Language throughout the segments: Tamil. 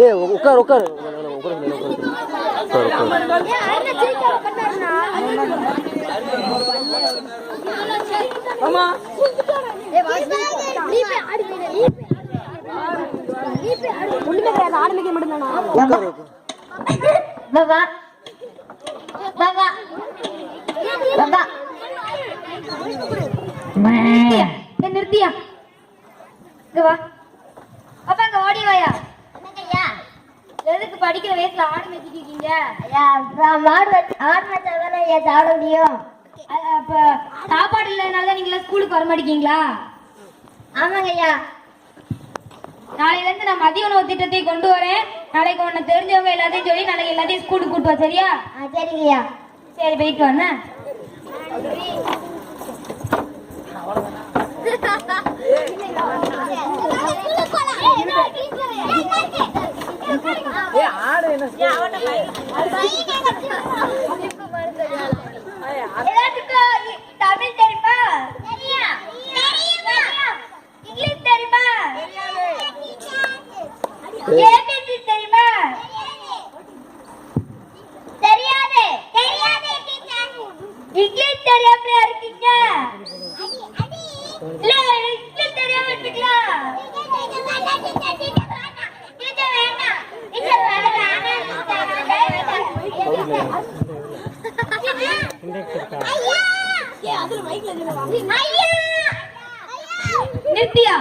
ஏ உட்கார் உட்கார் நிறுத்தியா அப்ப அங்க ஓடி வாயா. எதுக்கு படிக்கிற வயசுல ஆடு மேய்ச்சிட்டு இருக்கீங்க? ஆடு மேய்ச்சாதானே சாப்பிட முடியும். அப்ப சாப்பாடு இல்லைனால நீங்களா ஸ்கூலுக்கு வர மாட்டேங்கீங்களா? ஆமாங்க ஐயா. நாளையில இருந்து நான் மதிய உணவு திட்டத்தை கொண்டு வரேன். நாளைக்கு உன்னை தெரிஞ்சவங்க எல்லாத்தையும் சொல்லி நாளைக்கு எல்லாத்தையும் ஸ்கூலுக்கு கூட்டு வா, சரியா? சரிங்க ஐயா. சரி, போயிட்டு வாண்ணா. தமிழ் தெரியுமா? இங்கிலீஷ் தெரியுமா? ஏபிசி தெரியுமா? தெரியாது. இங்கிலீஷ் தெரியாம இருக்கீங்க? இல்ல, இங்கிலீஷ் தெரியாம இருக்கீங்களா? நிறுத்தியா?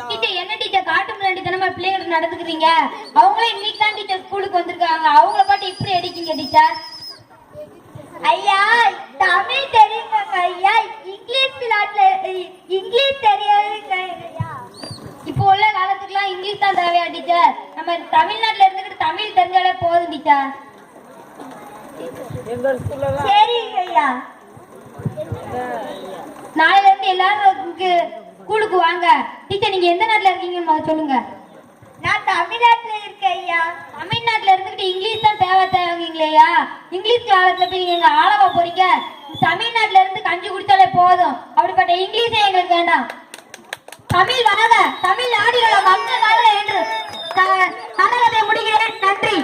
டீச்சர், என்ன டீச்சர் காட்டு முன்னாடி தானே பிள்ளைங்க நடந்துக்கிறீங்க? அவங்களே இன்னைக்கு தான் டீச்சர் ஸ்கூலுக்கு வந்திருக்காங்க. அவங்கள பாட்டு இப்படி அடிக்கீங்க டீச்சர்? ஐயா, தமிழ் தெரியுங்க ஐயா, இங்கிலீஷ் தெரியாதுங்க ஐயா. இப்போ உள்ள காலத்துக்குலாம் இங்கிலீஷ் தான் தேவையா டீச்சர்? நம்ம தமிழ்நாட்டுல இருந்துகிட்டு தமிழ் தெரிஞ்சாலே போதும் டீச்சர். சரிங்க ஐயா. நாளையில இருந்து எல்லாரும் ஸ்கூலுக்கு வாங்க. டீச்சர், நீங்க எந்த நாட்டுல இருக்கீங்கன்னு சொல்லுங்க. நான் தமிழ்நாட்டுல இருக்கேன் ஐயா. தமிழ்நாட்டுல இருந்துகிட்டு இங்கிலீஷ் தான் தேவைங்களேயா? இங்கிலீஷ் காலத்துல போய் நீங்க ஆளவா போறீங்க? தமிழ்நாட்டுல இருந்து கஞ்சி குடிச்சாலே போதும். அப்படிப்பட்ட இங்கிலீஷே எங்களுக்கு வேண்டாம். தமிழ் வாங்க, தமிழ் ஆடியோல வந்த காலம் என்று கனகதை முடிகிறேன். நன்றி.